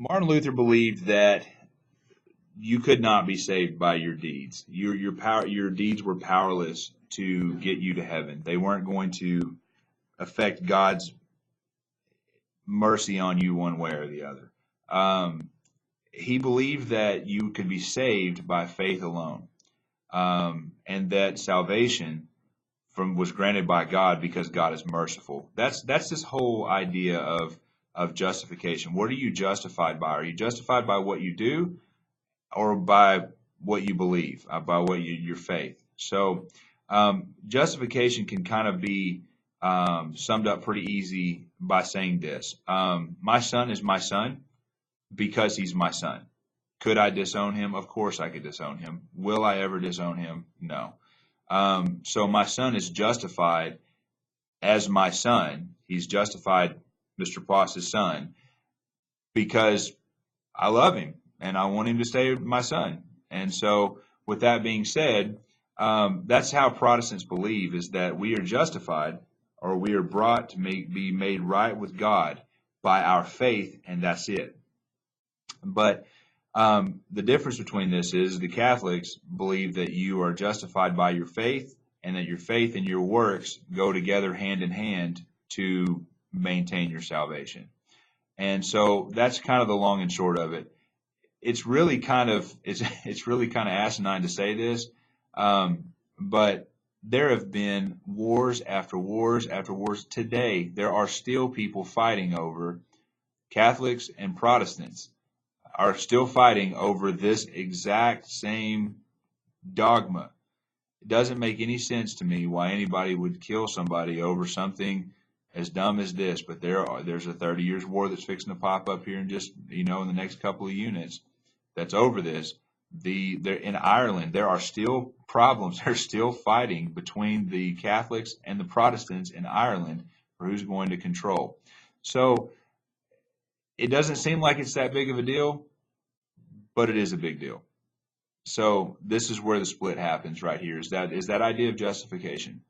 Martin Luther believed that you could not be saved by your deeds. Your deeds were powerless to get you to heaven. They weren't going to affect God's mercy on you one way or the other. Um, he believed that you could be saved by faith alone, and that salvation from was granted by God because God is merciful. That's this whole idea of justification. What are you justified by? Are you justified by what you do, or by what you believe, by your faith? So justification can kind of be summed up pretty easy by saying this: my son is my son because he's my son. Could I disown him? Of course I could disown him. Will I ever disown him? No. So my son is justified as my son. He's justified, Mr. Ploss's son, because I love him and I want him to stay my son. And so, with that being said, that's how Protestants believe, is that we are justified, or we are brought to be made right with God by our faith, and that's it. But the difference between this is the Catholics believe that you are justified by your faith, and that your faith and your works go together hand in hand to maintain your salvation. And so that's kind of the long and short of it. It's really kind of it's really kind of asinine to say this, but there have been wars after wars after wars. Today, there are still people fighting over, Catholics and Protestants are still fighting over this exact same dogma. It doesn't make any sense to me why anybody would kill somebody over something as dumb as this. But there's a 30 years war that's fixing to pop up here in just in the next couple of units that's over this. In Ireland, there are still problems. They're still fighting between the Catholics and the Protestants in Ireland for who's going to control. So it doesn't seem like it's that big of a deal, but it is a big deal. So this is where the split happens right here, is that idea of justification.